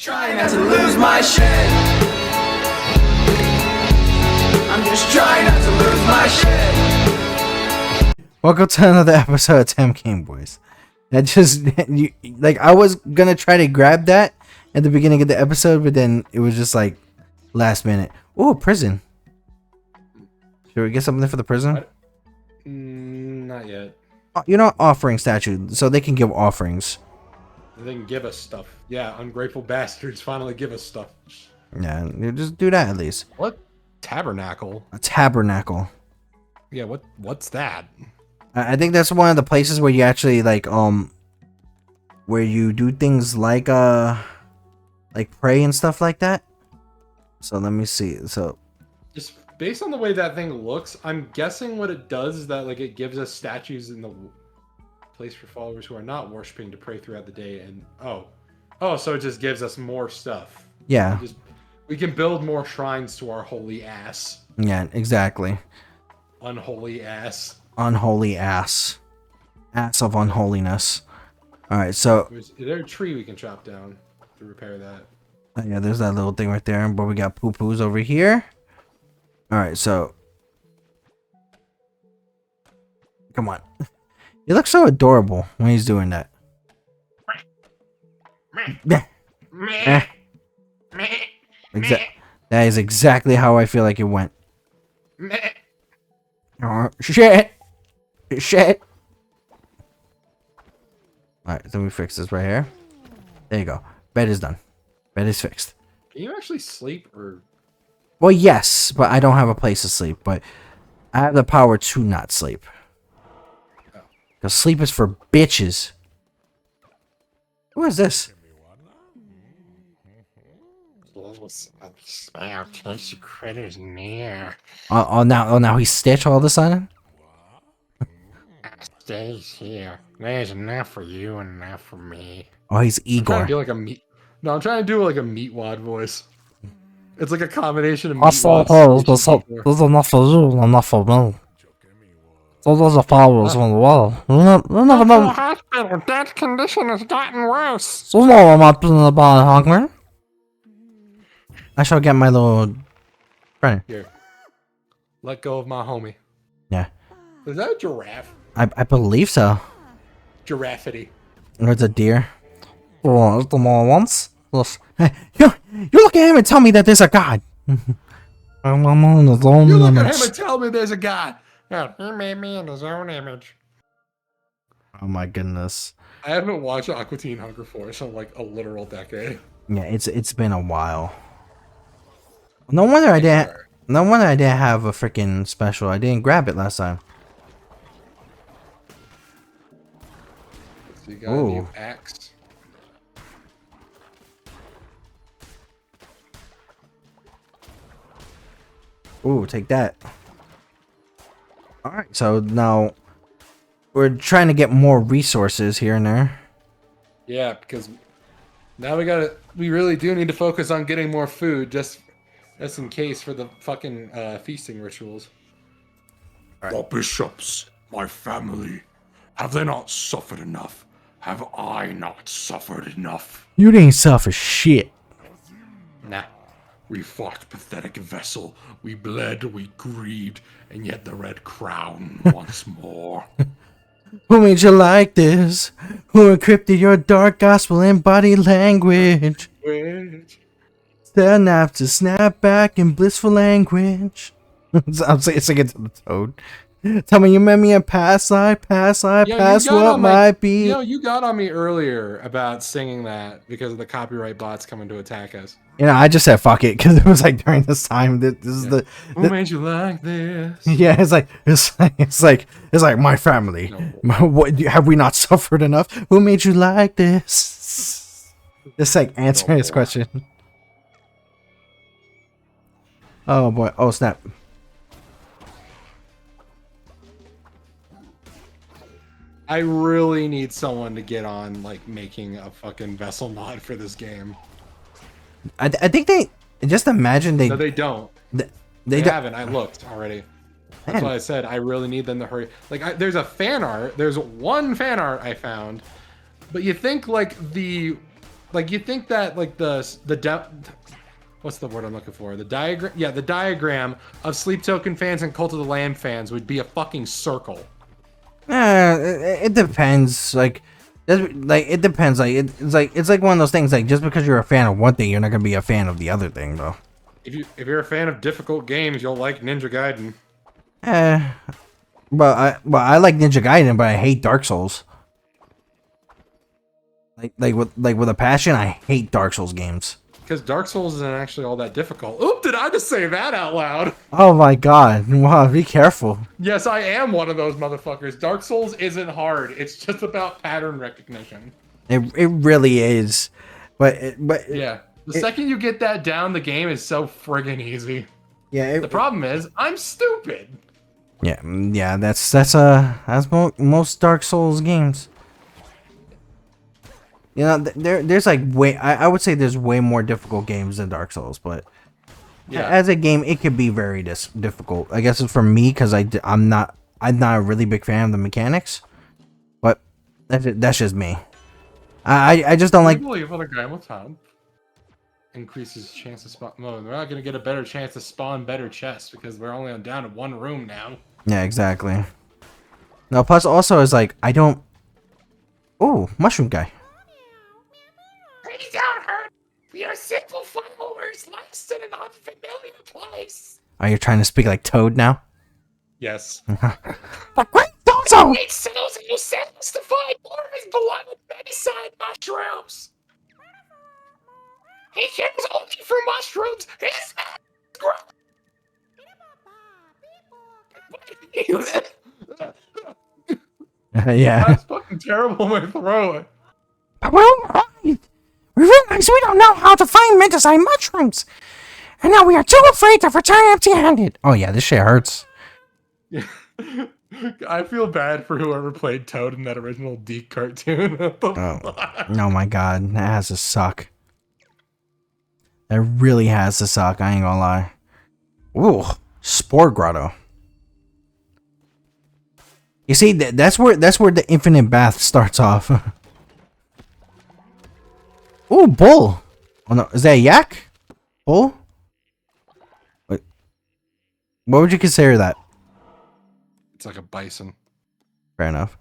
Trying not to lose my shit. I'm just trying not to lose my shit. Welcome to another episode of TemGameBoyz. That just I was gonna try to grab that at the beginning of the episode, but then it was just like last minute. Oh, prison. Should we get something for the prison? Not yet. You know, offering statue, so they can give offerings. They can give us stuff. Yeah, ungrateful bastards finally give us stuff. Yeah, you just do that at least. What? Tabernacle? A tabernacle. Yeah, what's that? I think that's one of the places where you actually where you do things like pray and stuff like that. So let me see. So Just based on the way that thing looks, I'm guessing what it does is that it gives us statues in the place for followers who are not worshiping to pray throughout the day. And so it just gives us more stuff. yeah, We can build more shrines to our holy ass. yeah, exactly. Unholy ass. Unholy ass of unholiness. All right, so Is there a tree we can chop down to repair that? yeah, there's that little thing right there. But we got poo-poos over here. All right, so come on. He looks so adorable when he's doing that. That is exactly how I feel like it went. Oh, shit. Shit. Alright, then we fix this right here. There you go. Bed is done. Bed is fixed. Can you actually sleep or? Well, yes, but I don't have a place to sleep. But I have the power to not sleep. Because sleep is for bitches. Who is this? Smell tasty critters near. Now he's Stitch all of a sudden? Stays here. There's enough for you and enough for me. Oh, he's I'm trying to Igor. do like a meat. No, I'm trying to do like a meatwad voice. It's like a combination of meatwad. There's enough for you, enough for me. So those are powers on the wall. You never The know. hospital. Dad's condition has gotten worse. So no, I'm not being about hungry. I shall get my little friend. Here. Let go of my homie. Yeah, Is that a giraffe? I believe so. Giraffity. Or it's a deer. Oh, it's the more once. Hey, you look at him and tell me that there's a god. I'm on his own You look at image. him and tell me there's a god. Yeah, he made me in his own image. Oh my goodness. I haven't watched Aqua Teen Hunger Force in like a literal decade. Yeah, it's been a while. No wonder I didn't. No wonder I didn't have a freaking special. I didn't grab it last time. So you got a new axe. Ooh, take that. Alright, so now we're trying to get more resources here and there. Yeah, because now we really do need to focus on getting more food just in case for the fucking feasting rituals. The bishops, my family, have they not suffered enough? Have I not suffered enough? You didn't suffer shit. Nah. We fought pathetic vessel, we bled, we grieved, and yet the red crown once more. Who made you like this? Who encrypted your dark gospel in body language? Stand up to snap back in blissful language. I'm singing to the toad. Tell me you met me in past life, past what might be. You know, you got on me earlier about singing that because of the copyright bots coming to attack us. You know, I just said fuck it because it was like during this time. This is the Who made you like this? yeah. It's like my family. What have we not suffered enough? Who made you like this? It's like answering his question. Oh boy! Oh snap! I really need someone to get on like making a fucking vessel mod for this game. I think they just imagine they. No, they don't. They They don't- haven't. I looked already. That's Man. why I said I really need them to hurry. Like, there's a fan art. There's one fan art I found, but you think like the like you think that like what's the word I'm looking for? The diagram. Yeah, the diagram of Sleep Token fans and Cult of the Lamb fans would be a fucking circle. It depends. Like it depends. Like it's like one of those things. Like just because you're a fan of one thing, you're not gonna be a fan of the other thing, though. If you're a fan of difficult games, you'll like Ninja Gaiden. Well, I like Ninja Gaiden, but I hate Dark Souls. With a passion, I hate Dark Souls games. Because Dark Souls isn't actually all that difficult. Oop, did I just say that out loud? Oh my god. Wow, be careful. Yes, I am one of those motherfuckers. Dark Souls isn't hard. It's just about pattern recognition. It really is. But yeah. The second you get that down, the game is so friggin' easy. Yeah. The problem is, I'm stupid. Yeah, that's most Dark Souls games. You know, there's like I would say there's way more difficult games than Dark Souls, but yeah, as a game, it could be very difficult. I guess it's for me because I'm not a really big fan of the mechanics, but that's just me. I just don't like. I believe on a gram of time increases chance to spawn. No, we're not gonna get a better chance to spawn better chests because we're only down to one room now. Yeah, exactly. No, plus also is like I don't. Oh, mushroom guy. Please don't hurt. We are simple followers lost in an unfamiliar place. Are you trying to speak like Toad now? Yes. The great Dozo! He settles and yourselves to find more of his beloved Medicine mushrooms. He cares only for mushrooms. His Yeah. That's fucking terrible in my throat. Well, we realize we don't know how to find Medicine mushrooms, and now we are too afraid to return empty-handed. Oh yeah, this shit hurts. Yeah. I feel bad for whoever played Toad in that original Deke cartoon. Oh my god, that has to suck. That really has to suck. I ain't gonna lie. Ooh, Spore Grotto. You see, that's where the infinite bath starts off. Ooh, bull. Oh no, is that a yak? Bull? Wait. What would you consider that? It's like a bison. Fair enough.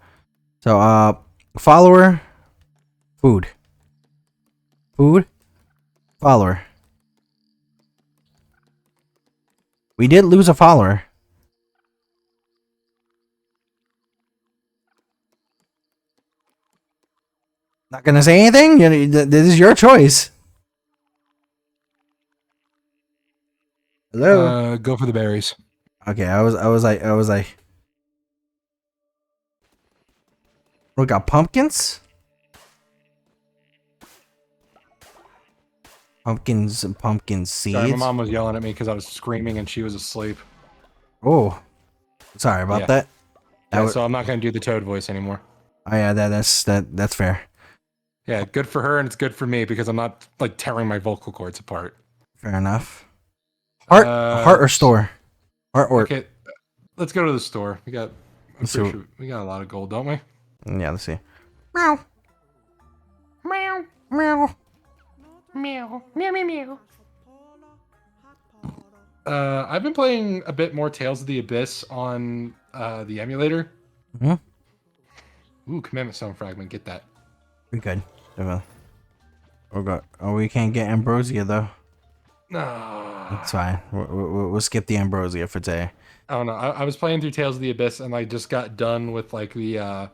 So, follower, food. Food, follower. We did lose a follower. Not gonna say anything? This is your choice. Hello? Go for the berries. Okay, I was like. We got pumpkins? Pumpkins and pumpkin seeds. Sorry, my mom was yelling at me because I was screaming and she was asleep. Oh, sorry about that. So I'm not gonna do the Toad voice anymore. Oh yeah, that's fair. Yeah, good for her and it's good for me because I'm not like tearing my vocal cords apart. Fair enough. Heart or store? Heart or okay. Let's go to the store. We got a lot of gold, don't we? Yeah, let's see. Meow. Meow. Meow. Meow. Meow. Meow. Meow. I've been playing a bit more Tales of the Abyss on the emulator. Ooh, Commandment Stone Fragment. Get that. We good. Oh god. Oh, we can't get Ambrosia though. No. It's fine. We'll skip the Ambrosia for today. I don't know. I was playing through Tales of the Abyss and I just got done with like the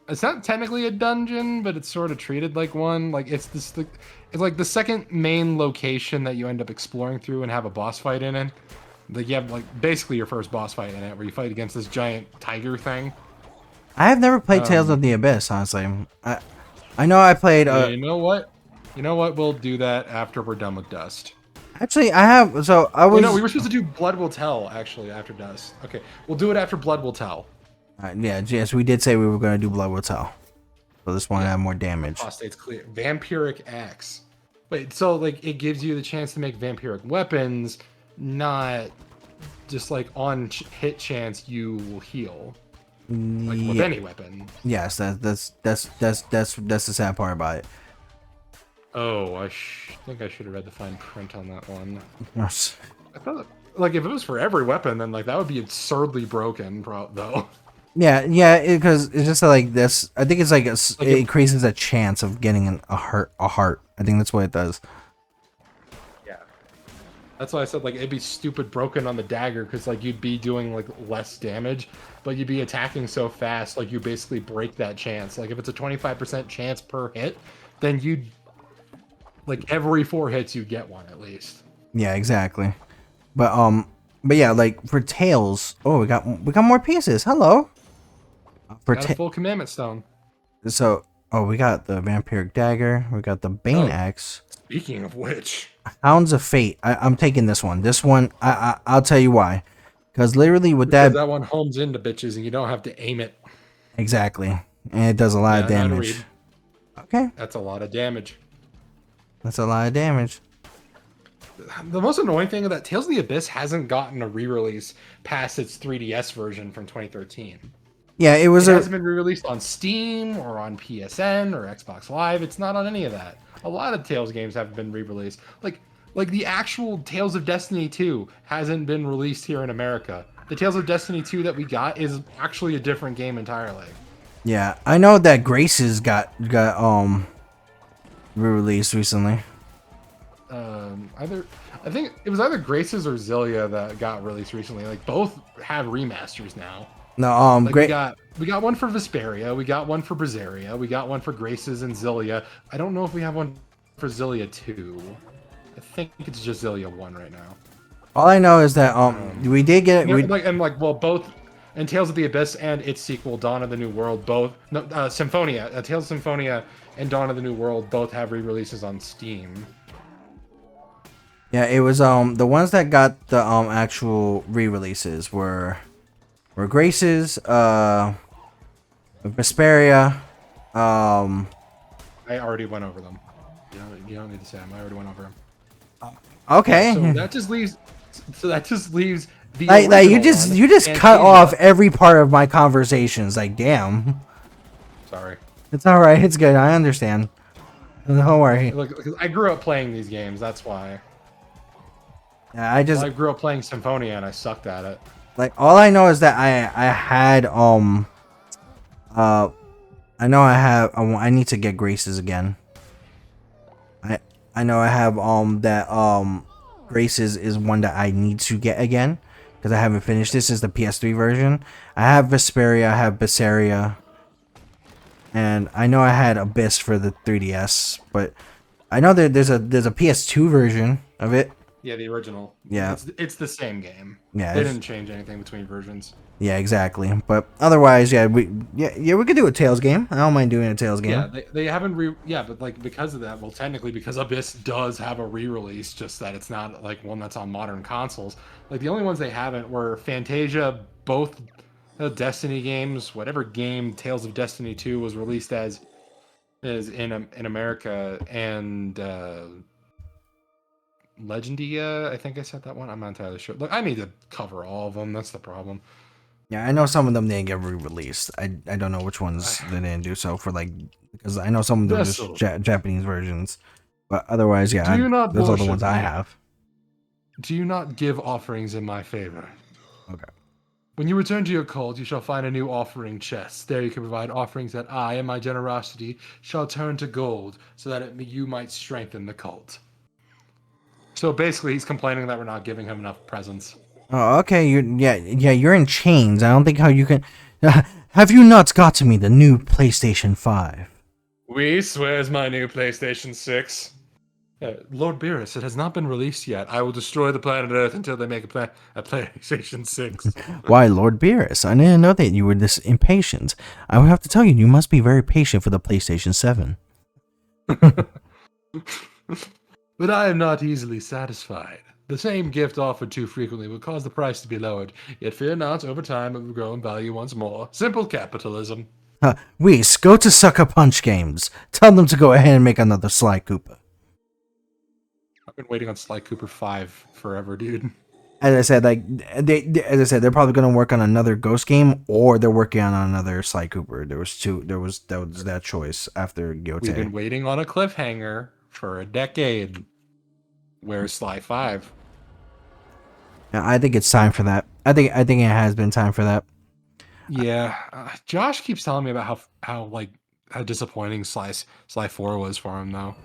it's not technically a dungeon, but it's sort of treated like one. Like it's like the second main location that you end up exploring through and have a boss fight in it. Like you have like basically your first boss fight in it where you fight against this giant tiger thing. I have never played Tales of the Abyss, honestly. I know I played you know what? We'll do that after we're done with Dust. Actually, I have. So I was. No, we were supposed to do Blood Will Tell actually after Dust. Okay, we'll do it after Blood Will Tell. Yeah, yes, we did say we were going to do Blood Will Tell. So this one had more damage. Prostate's clear. Vampiric Axe. Wait, so like it gives you the chance to make vampiric weapons, not just like on hit chance you will heal. Like with any weapon. Yes, that's the sad part about it. Oh, think I should have read the fine print on that one. Yes. I thought, like, if it was for every weapon, then like that would be absurdly broken, though. Yeah, because it's just like this. I think it's like Like it increases a chance of getting a heart. I think that's what it does. Yeah. That's why I said like it'd be stupid broken on the dagger because like you'd be doing like less damage, but you'd be attacking so fast like you basically break that chance. Like if it's a 25% chance per hit, then you'd like every 4 hits you get one at least. Yeah, exactly. But yeah, like for tails. Oh, we got more pieces. Hello. Got a full commandment stone. So, we got the vampiric dagger. We got the Bane axe. Speaking of which, Hounds of Fate. I'm taking this one. This one, I'll tell you why. Because literally with Because that, that one homes into bitches and you don't have to aim it. exactly, and it does a lot of damage. Okay, That's a lot of damage. that's a lot of damage. The most annoying thing is that Tales of the Abyss hasn't gotten a re-release past its 3DS version from 2013. Yeah, it was It hasn't been re-released on Steam or on PSN or Xbox Live. It's not on any of that. A lot of Tales games haven't been re-released. Like the actual Tales of Destiny 2 hasn't been released here in America. The Tales of Destiny 2 that we got is actually a different game entirely. Yeah, I know that Graces got re-released recently. I think it was either Graces or Zillia that got released recently. Like both have remasters now. No, Like great. we got one for Vesperia, we got one for Brazaria, we got one for Graces and Zillia. I don't know if we have one for Zillia 2. I think it's just Zillia 1 right now. All I know is that we did get Both and Tales of the Abyss and its sequel Dawn of the New World Symphonia, Tales of Symphonia and Dawn of the New World both have re-releases on Steam. Yeah, it was the ones that got the actual re-releases were Graces, Vesperia, I already went over them. You don't need to say them. I already went over them. okay. So that just leaves the Like you original just one, cut Fantasia. off every part of my conversations. Like, damn. Sorry. It's all right. It's good. I understand. Don't worry. Look, 'cause I grew up playing these games. That's why. Yeah, I just I grew up playing Symphonia and I sucked at it. like all I know is that I had I know I have I need to get Graces again. I know I have that Graces is one that I need to get again because I haven't finished. This is the PS3 version. I have Vesperia, I have Berseria, and I know I had Abyss for the 3DS, but I know that there's a PS2 version of it. Yeah, the original. Yeah. It's the same game. Yeah, They it's- didn't change anything between versions. Yeah, exactly. But otherwise, yeah, we could do a Tales game. I don't mind doing a Tales game. Yeah, they haven't but like because of that, well technically because Abyss does have a re-release, just that it's not like one that's on modern consoles. Like the only ones they haven't were Fantasia, both Destiny games, whatever game Tales of Destiny 2 was released as is in America, and Legendia, I think I said that one. I'm not entirely sure. Look, I need to cover all of them. That's the problem. Yeah, I know some of them didn't get re-released. I don't know which ones they didn't do so for, like, because I know some of them are just Japanese versions. But otherwise, yeah, Do not those are the bullshit ones I me. have. Do you not give offerings in my favor? Okay. When you return to your cult, you shall find a new offering chest. There you can provide offerings that I, in my generosity, shall turn to gold, so that you might strengthen the cult. So basically, he's complaining that we're not giving him enough presents. Oh, okay. You're in chains. I don't think how you can. Have you not got to me the new PlayStation 5? We swears my new PlayStation 6. Lord Beerus, it has not been released yet. I will destroy the planet Earth until they make a PlayStation 6. Why, Lord Beerus? I didn't know that you were this impatient. I would have to tell you, you must be very patient for the PlayStation 7. But I am not easily satisfied. The same gift offered too frequently will cause the price to be lowered. Yet fear not, over time it will grow in value once more. Simple capitalism. Whis, go to Sucker Punch Games. Tell them to go ahead and make another Sly Cooper. I've been waiting on Sly Cooper 5 forever, dude. As I said, like they're probably gonna work on another Ghost game, or they're working on another Sly Cooper. There was that choice after We've been Guillotin. waiting on a cliffhanger for a decade. Where's Sly 5? I think it's time for that. I think it has been time for that. Yeah, Josh keeps telling me about how disappointing Sly 4 was for him though.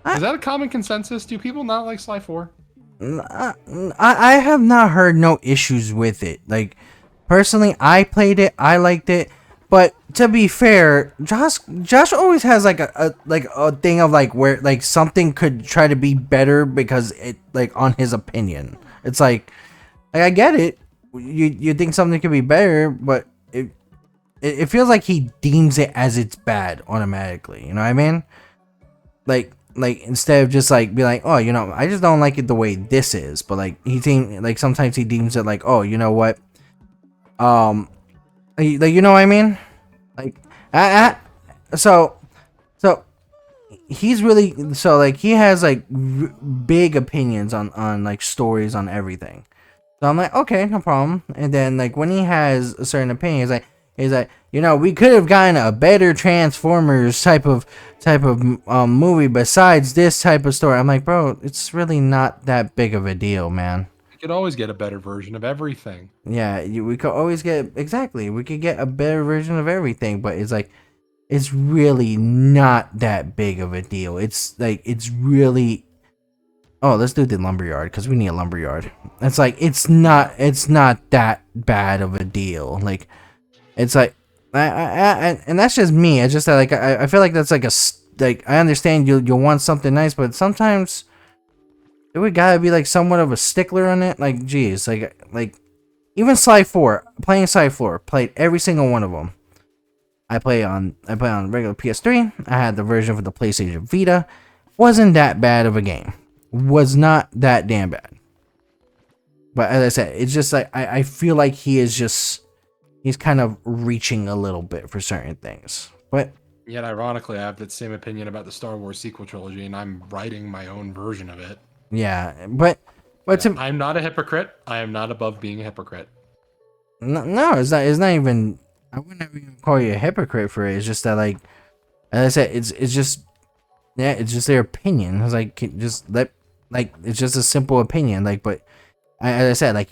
Is that a common consensus? Do people not like Sly 4? I have not heard no issues with it. Like, personally, I played it, I liked it, but to be fair, Josh always has like a thing of like where like something could try to be better because it like on his opinion. It's like I get it. You think something could be better, but it feels like he deems it as it's bad automatically. You know what I mean? Like instead of just like be like, oh, you know, I just don't like it the way this is. But like sometimes he deems it like, oh, you know what? Like, you know what I mean? Like so he's really like he has like big opinions on like stories on everything. So I'm like, okay, no problem. And then like when he has a certain opinion, he's like, you know, we could have gotten a better Transformers type of movie besides this type of story. I'm like, bro, it's really not that big of a deal, man. You could always get a better version of everything. Yeah, we could always get we could get a better version of everything, but it's like it's really not that big of a deal. It's like it's really. Oh, let's do the lumberyard because we need a lumberyard. It's like it's not that bad of a deal. Like it's like and that's just me. It's just that like I feel like that's like like I understand you'll want something nice, but sometimes we gotta be like somewhat of a stickler on it. Like geez, like even Sly 4, playing Sly 4, played every single one of them. I play on regular PS3. I had the version for the PlayStation Vita. Wasn't that bad of a game. Was not that damn bad. But as I said, it's just like I feel like he's kind of reaching a little bit for certain things. But yet ironically, I have that same opinion about the Star Wars sequel trilogy, and I'm writing my own version of it. Yeah, but I'm not a hypocrite. I am not above being a hypocrite. No, it's not even. I wouldn't even call you a hypocrite for it. It's just that like, as I said, it's just. Yeah, it's just their opinion. It's like it's just a simple opinion. Like, but as I said, like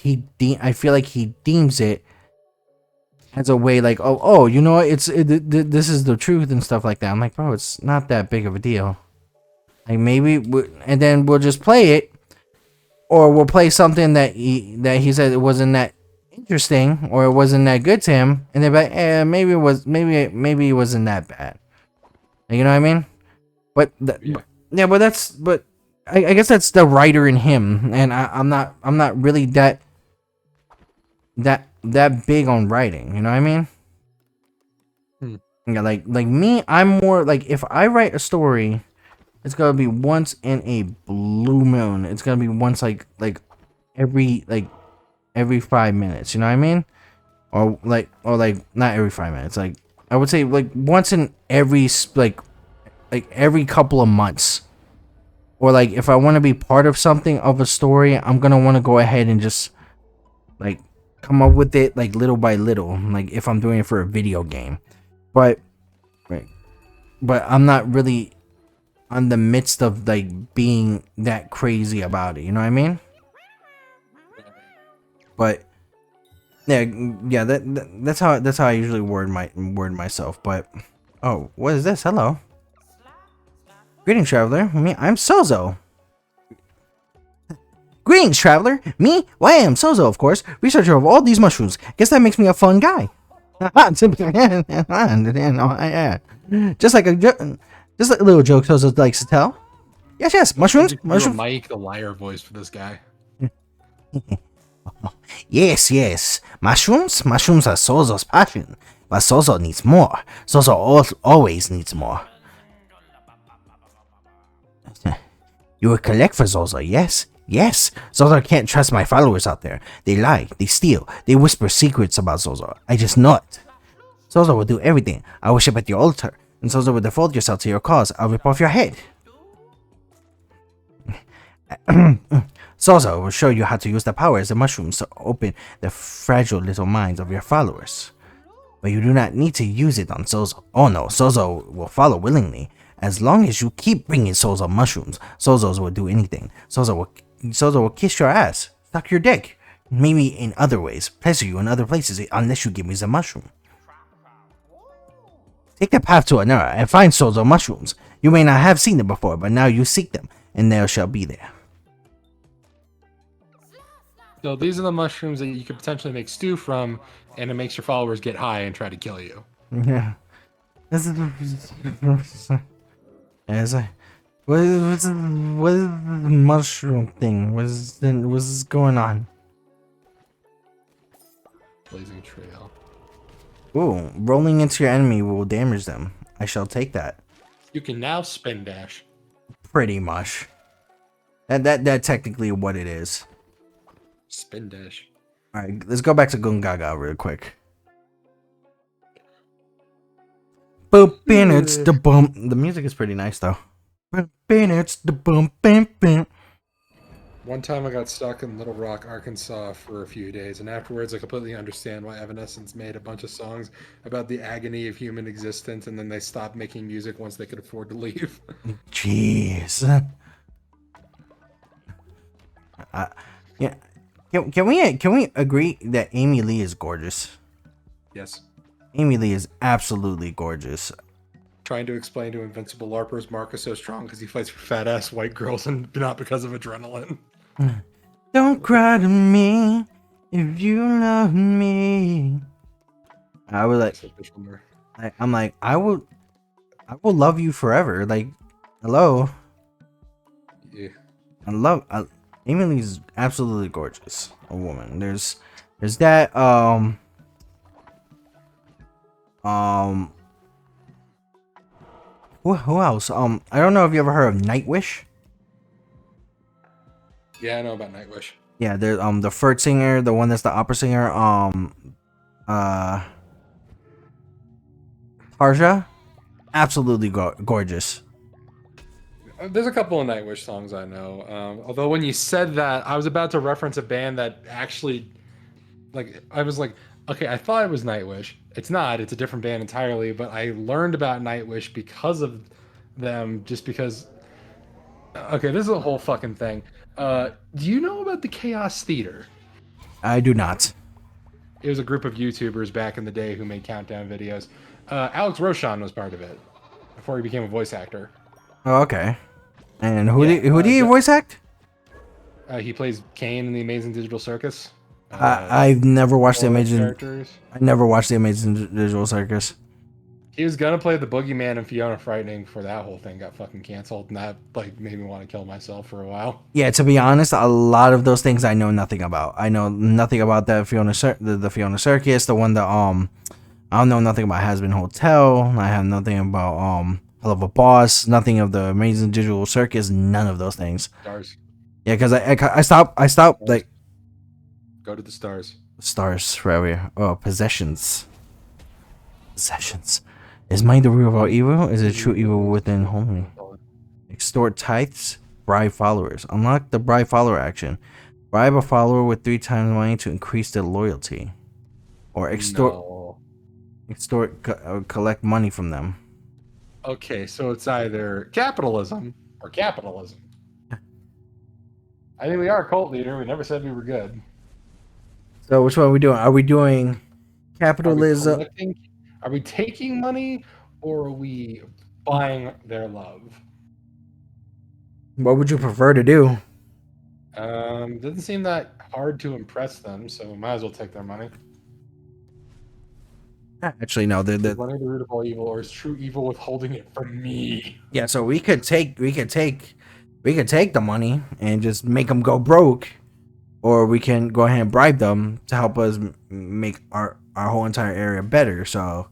I feel like he deems it as a way like, oh, you know what? This is the truth and stuff like that. I'm like, bro, it's not that big of a deal. Like maybe, and then we'll just play it, or we'll play something that he said it wasn't that interesting or it wasn't that good to him, and they're like, maybe it wasn't that bad. You know what I mean? But but I guess that's the writer in him, and I'm not really that big on writing. You know what I mean? Yeah, like me, I'm more like if I write a story, it's gonna be once in a blue moon. It's gonna be once like every 5 minutes. You know what I mean? Or not every 5 minutes. Like I would say like once in every like every couple of months. Or like if I want to be part of something of a story, I'm gonna want to go ahead and just like come up with it like little by little, like if I'm doing it for a video game. But I'm not really on the midst of like being that crazy about it, you know what I mean? But yeah, that's how I usually word myself. But oh, what is this? Hello. Greetings, traveler. I'm Sozo. Greetings, traveler. Me? Well, I am Sozo, of course. Researcher of all these mushrooms. Guess that makes me a fun guy. Just like a little joke Sozo likes to tell. Yes, mushrooms. Mushrooms. Mike, the liar voice for this guy. Yes. Mushrooms are Sozo's passion. But Sozo needs more. Sozo always needs more. You will collect for Zozo, yes? Yes. Zozo can't trust my followers out there. They lie, they steal, they whisper secrets about Zozo. I just know it. Zozo will do everything. I worship at your altar, and Zozo will devote yourself to your cause. I'll rip off your head. Zozo will show you how to use the powers of mushrooms to open the fragile little minds of your followers. But you do not need to use it on Zozo. Oh no, Zozo will follow willingly. As long as you keep bringing Sozo mushrooms, Sozos will do anything. Sozo will kiss your ass, suck your dick, maybe in other ways, pleasure you in other places, unless you give me the mushroom. Take the path to Anura and find Sozo mushrooms. You may not have seen them before, but now you seek them, and they shall be there. So these are the mushrooms that you could potentially make stew from, and it makes your followers get high and try to kill you. Yeah. This is what is the mushroom thing? What's going on? Blazing trail. Ooh, rolling into your enemy will damage them. I shall take that. You can now spin dash. Pretty much. That technically what it is. Spin dash. All right, let's go back to Gungaga real quick. Boop, and it's the bump. The music is pretty nice though. Boop, and it's the bump, bam, bam. One time I got stuck in Little Rock, Arkansas for a few days, and afterwards I completely understand why Evanescence made a bunch of songs about the agony of human existence, and then they stopped making music once they could afford to leave. Jeez. Yeah. Can we agree that Amy Lee is gorgeous? Yes. Amy Lee is absolutely gorgeous. Trying to explain to Invincible LARPers Mark is so strong because he fights for fat ass white girls and not because of adrenaline. Don't cry to me if you love me. I was like, I'm like, I will love you forever. Like, hello. Yeah. Amy Lee's absolutely gorgeous. A woman. There's that who else? I don't know if you ever heard of Nightwish. Yeah, I know about Nightwish. Yeah, there's the Furt singer, the one that's the opera singer, Harsha, absolutely gorgeous. There's a couple of Nightwish songs I know. Although when you said that, I was about to reference a band that actually, like, I was like, okay, I thought it was Nightwish. It's not. It's a different band entirely. But I learned about Nightwish because of them, just because. Okay, this is a whole fucking thing. Do you know about the Chaos Theater? I do not. It was a group of YouTubers back in the day who made countdown videos. Alex Roshan was part of it before he became a voice actor. Oh, okay. And who did he voice act? He plays Kane in the Amazing Digital Circus. I've never watched the Amazing. Characters. I never watched the Amazing Digital Circus. He was gonna play the Boogeyman in Fiona Frightening before that whole thing got fucking canceled, and that like made me want to kill myself for a while. Yeah, to be honest, a lot of those things I know nothing about. I know nothing about that the Fiona Circus, the one that I don't know nothing about Has Been Hotel. I have nothing about Hell of a Boss, nothing of the Amazing Digital Circus, none of those things. Stars. Yeah, because I stopped like Go to the stars. stars forever. Oh, possessions. Is money the root of all evil? Is it true evil within homely? Extort tithes, bribe followers. Unlock the bribe follower action. Bribe a follower with 3 times money to increase their loyalty. Or collect money from them. Okay, so it's either capitalism or capitalism. I think we are a cult leader. We never said we were good. So which one are we doing? Are we doing capitalism? Are we taking money, or are we buying their love? What would you prefer to do? Doesn't seem that hard to impress them, so we might as well take their money. Actually, no. Is money the root of all evil, or is true evil withholding it from me? Yeah, so we could take the money and just make them go broke, or we can go ahead and bribe them to help us make our whole entire area better. So,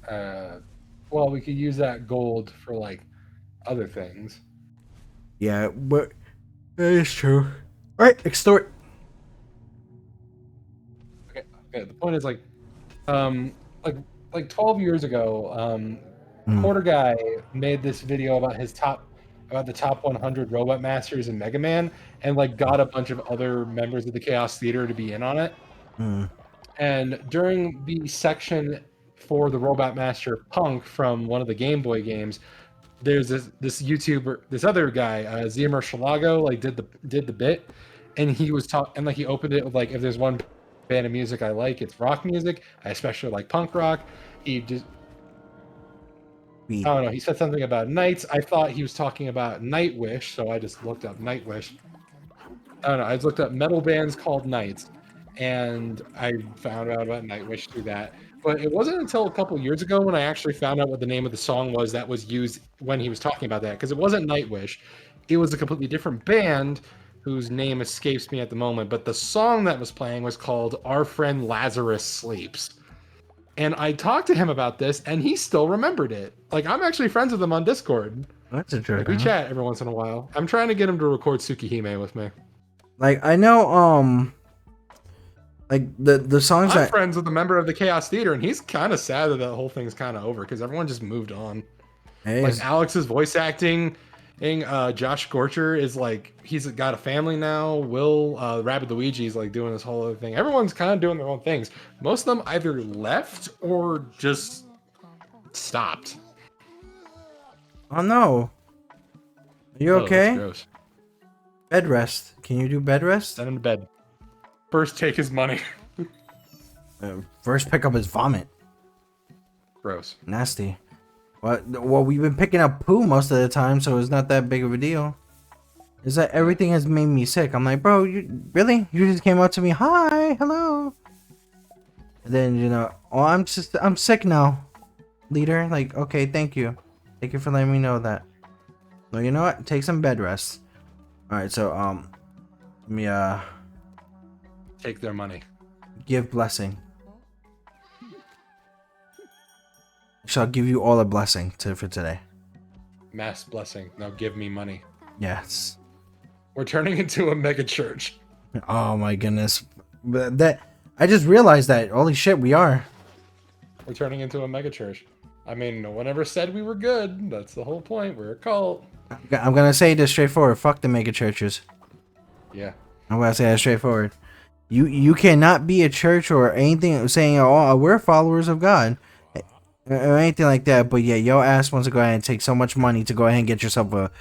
well, we could use that gold for like other things. yeah, but that is true. All right, extort. Okay. The point is like 12 years ago, Quarter Guy made this video about the top 100 robot masters in Mega Man, and like got a bunch of other members of the Chaos Theater to be in on it. And during the section for the Robot Master Punk from one of the Game Boy games. There's this YouTuber, this other guy, Zimmer Shalago, like did the bit, and he was talking, and like he opened it with like, if there's one band of music I like, it's rock music. I especially like punk rock. He just, I don't know. He said something about Knights. I thought he was talking about Nightwish, so I just looked up Nightwish. I don't know. I just looked up metal bands called Knights, and I found out about Nightwish through that. But it wasn't until a couple years ago when I actually found out what the name of the song was that was used when he was talking about that, because it wasn't Nightwish. It was a completely different band whose name escapes me at the moment. But the song that was playing was called "Our Friend Lazarus Sleeps." And I talked to him about this, and he still remembered it. Like, I'm actually friends with him on Discord. That's a jerk. Like, we chat every once in a while. I'm trying to get him to record Tsukihime with me. Like, I know, like the songs I'm that friends with a member of the Chaos Theater, and he's kind of sad that whole thing's kind of over because everyone just moved on. Like, Alex's voice acting, Josh Scorcher is like, he's got a family now. Will Rabbit Luigi's like doing this whole other thing. Everyone's kind of doing their own things. Most of them either left or just stopped. Oh no. Are you okay? That's gross. Bed rest. Can you do bed rest? Send him to bed. First, take his money. First, pick up his vomit. Gross. Nasty. Well, we've been picking up poo most of the time, so it's not that big of a deal. Is that everything has made me sick? I'm like, bro, you really? You just came up to me, hi, hello. And then, you know, oh, I'm sick now, leader. Like, okay, thank you for letting me know that. No, you know what? Take some bed rest. All right, so let me Take their money. give blessing. Shall give you all a blessing for today. Mass blessing. Now give me money. Yes. We're turning into a mega church. Oh my goodness. But that I just realized that. Holy shit, we are. We're turning into a mega church. I mean, no one ever said we were good. That's the whole point. We're a cult. I'm gonna say this straightforward. Fuck the mega churches. Yeah. I'm gonna say that straightforward. You cannot be a church or anything saying, oh, we're followers of God. Or anything like that. But yeah, your ass wants to go ahead and take so much money to go ahead and get yourself a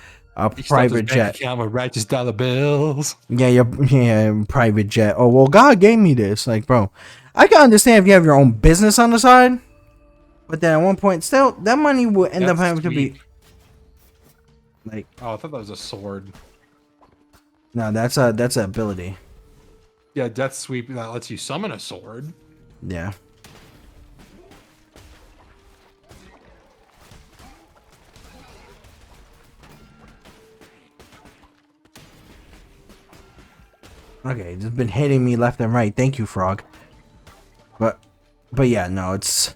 private jet. Account with righteous dollar bills. Yeah, private jet. Oh, well, God gave me this. Like, bro, I can understand if you have your own business on the side. But then at one point, still, that money will end up having to be... Like, oh, I thought that was a sword. No, that's a ability. Yeah, Death Sweep that lets you summon a sword. Yeah. Okay, just been hitting me left and right. Thank you, Frog. But yeah, no, it's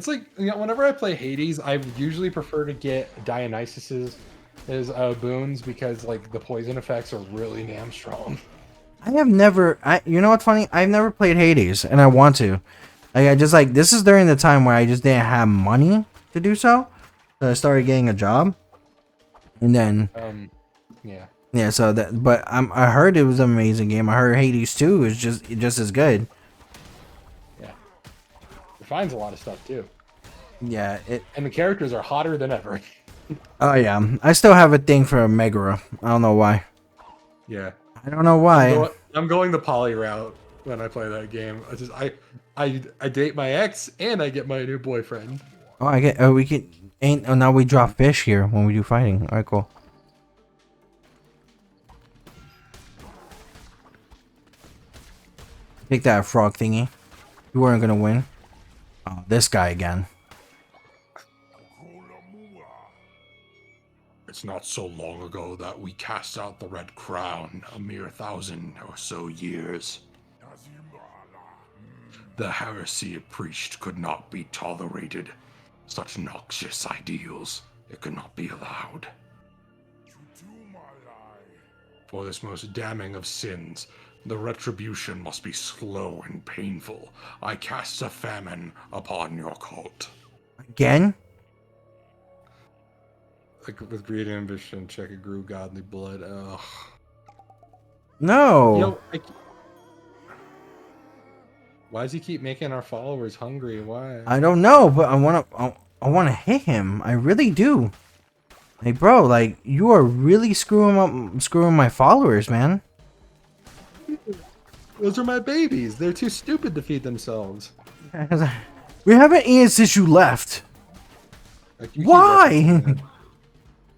like, you know, whenever I play Hades, I usually prefer to get Dionysus's boons because like the poison effects are really damn strong. I have never. You know what's funny? I've never played Hades, and I want to. Like, I just like this is during the time where I just didn't have money to do so. So I started getting a job, and then yeah. Yeah, so that, but I heard it was an amazing game. I heard Hades 2 is just as good. Yeah, it finds a lot of stuff too. Yeah, and the characters are hotter than ever. Oh yeah, I still have a thing for Megara. I don't know why. Yeah, I don't know why. I'm going the poly route when I play that game. I date my ex and I get my new boyfriend. Oh, I get. Oh, we can. Oh, now we drop fish here when we do fighting. All right, cool. Take that, frog thingy. You weren't gonna win. Oh, this guy again. It's not so long ago that we cast out the Red Crown, a mere 1,000 or so years. The heresy it preached could not be tolerated. Such noxious ideals, it could not be allowed. For this most damning of sins, the retribution must be slow and painful. I cast a famine upon your cult. Again? Like with greed and ambition, check it grew godly blood. Ugh. No. You know, Why does he keep making our followers hungry? Why? I don't know, but I wanna hit him. I really do. Like, bro, like you are really screwing my followers, man. Those are my babies. They're too stupid to feed themselves. We haven't eaten since you left. Like, you keep Why? referencing it.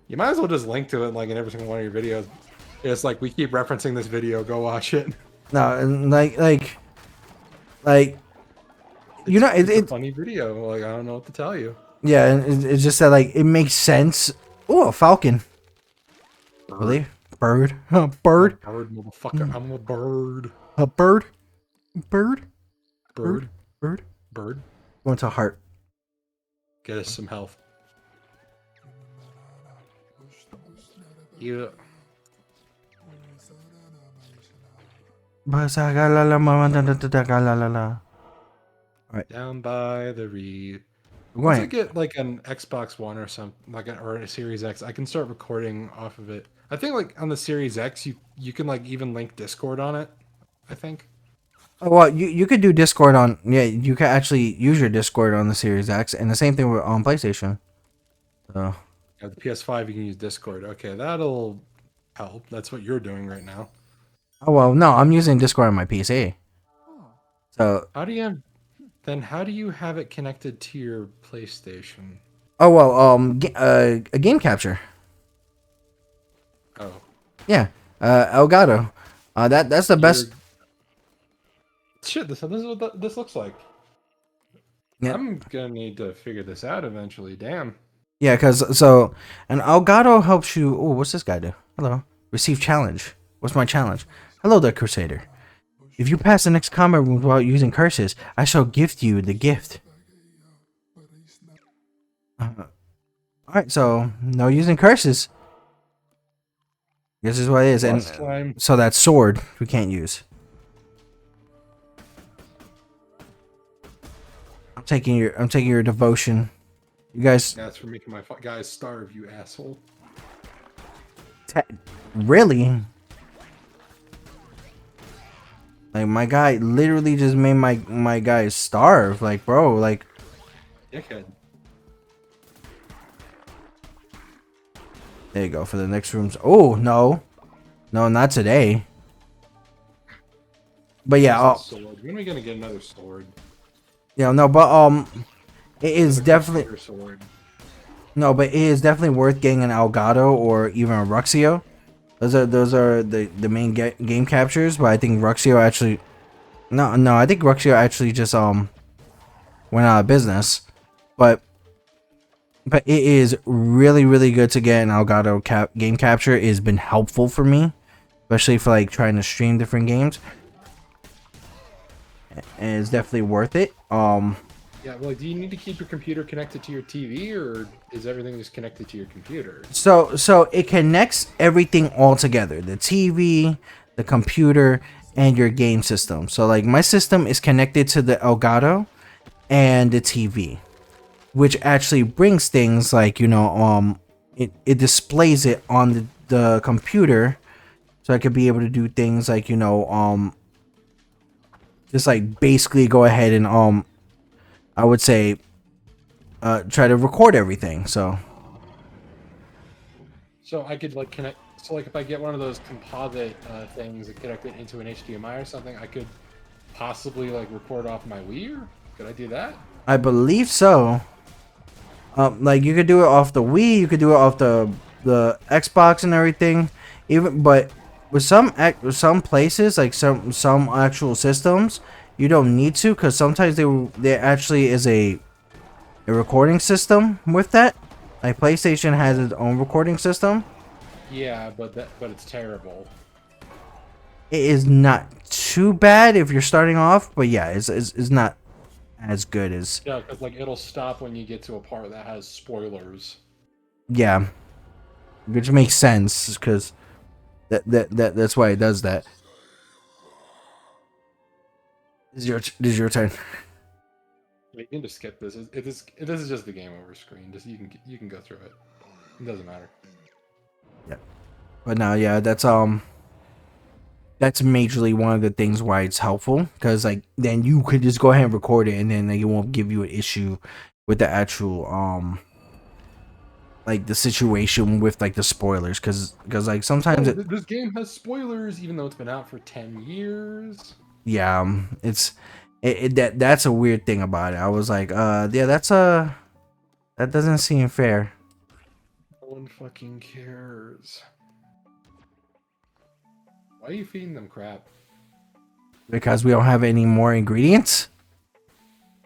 You might as well just link to it like in every single one of your videos. It's like we keep referencing this video. Go watch it. No, and like, you know, It's a funny video. Like I don't know what to tell you. yeah, and it's just that like it makes sense. Oh, a falcon. Really? Bird? Bird? Bird, motherfucker. I'm a bird. A bird? Bird? Bird. Bird? Bird. Going to heart. Get us some health. You. Down by the reed. Once I get like an Xbox One or something, like or a Series X, I can start recording off of it. I think like on the Series X, you can like even link Discord on it. I think. Oh, well, you could do Discord on, yeah, you can actually use your Discord on the Series X, and the same thing with on PlayStation. So. Yeah, the PS5 you can use Discord. Okay, that'll help. That's what you're doing right now. Oh well, no, I'm using Discord on my PC. So. How do you have? Then how do you have it connected to your PlayStation? Oh well, a game capture. Oh. Yeah, Elgato. That's the best. Shit, this is what this looks like. Yeah. I'm gonna need to figure this out eventually. Damn. Yeah, cause so an Elgato helps you. Oh, what's this guy do? Hello, receive challenge. What's my challenge? Hello there, Crusader. If you pass the next combat room without using curses, I shall gift you the gift. Alright, so no using curses. This is what it is, and so that sword we can't use. I'm taking your devotion. You guys. That's for making my guys starve, you asshole. Really? Like my guy literally just made my guys starve. Like, bro, like. Dickhead. There you go for the next rooms. Oh no, no, not today. But yeah, Sword. When are we gonna get another sword? Yeah, no, but it is definitely sword. no, but it is definitely worth getting an Elgato or even a Ruxio. Those are the main game captures, but I think Ruxio actually no, I think Ruxio actually just went out of business. But it is really good to get an Elgato game capture. It has been helpful for me, especially for like trying to stream different games. And it's definitely worth it. Yeah, well, do you need to keep your computer connected to your TV, or is everything just connected to your computer? So it connects everything all together: the TV, the computer, and your game system. So like my system is connected to the Elgato and the TV, which actually brings things like, you know, it displays it on the computer, so I could be able to do things like, you know, just like basically go ahead and I would say try to record everything. So I could like connect. So like if I get one of those composite things and connect it into an HDMI or something, I could possibly like record off my Wii. Or could I do that? I believe so. Like you could do it off the Wii, you could do it off the Xbox and everything. But with some places, like some actual systems, you don't need to, because sometimes there actually is a recording system with that. Like PlayStation has its own recording system. Yeah, but it's terrible. It is not too bad if you're starting off, but yeah, it's not as good as. Yeah, because like it'll stop when you get to a part that has spoilers. Yeah, which makes sense because that's why it does that. This is your turn. You can just skip this. This is just the game over screen. Just you can go through it. It doesn't matter. Yeah, but now yeah, that's that's majorly one of the things why it's helpful, because like then you could just go ahead and record it, and then like, it won't give you an issue with the actual like the situation with like the spoilers, because like sometimes This game has spoilers, even though it's been out for 10 years. yeah, that's a weird thing about it. I was like, yeah, that doesn't seem fair. No one fucking cares. Why are you feeding them crap? Because we don't have any more ingredients.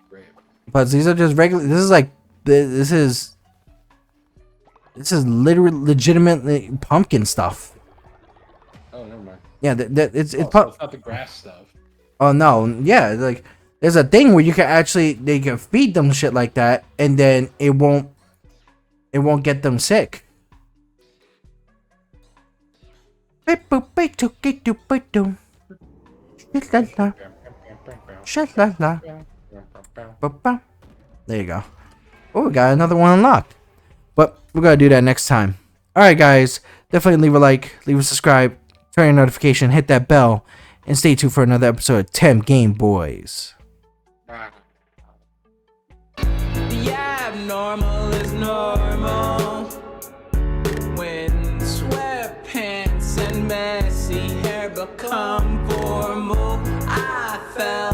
Great. But these are just regular. This is like this is literally legitimately pumpkin stuff. Oh, never mind. Yeah, it's So it's not the grass stuff. Oh no, yeah, like there's a thing where you can actually they can feed them shit like that, and then it won't get them sick. There you go. Oh, we got another one unlocked. But we're gonna do that next time. Alright guys, definitely leave a like, leave a subscribe, turn your notification, hit that bell, and stay tuned for another episode of TemGameBoyz. The abnormal is normal when sweatpants and messy hair become formal. I felt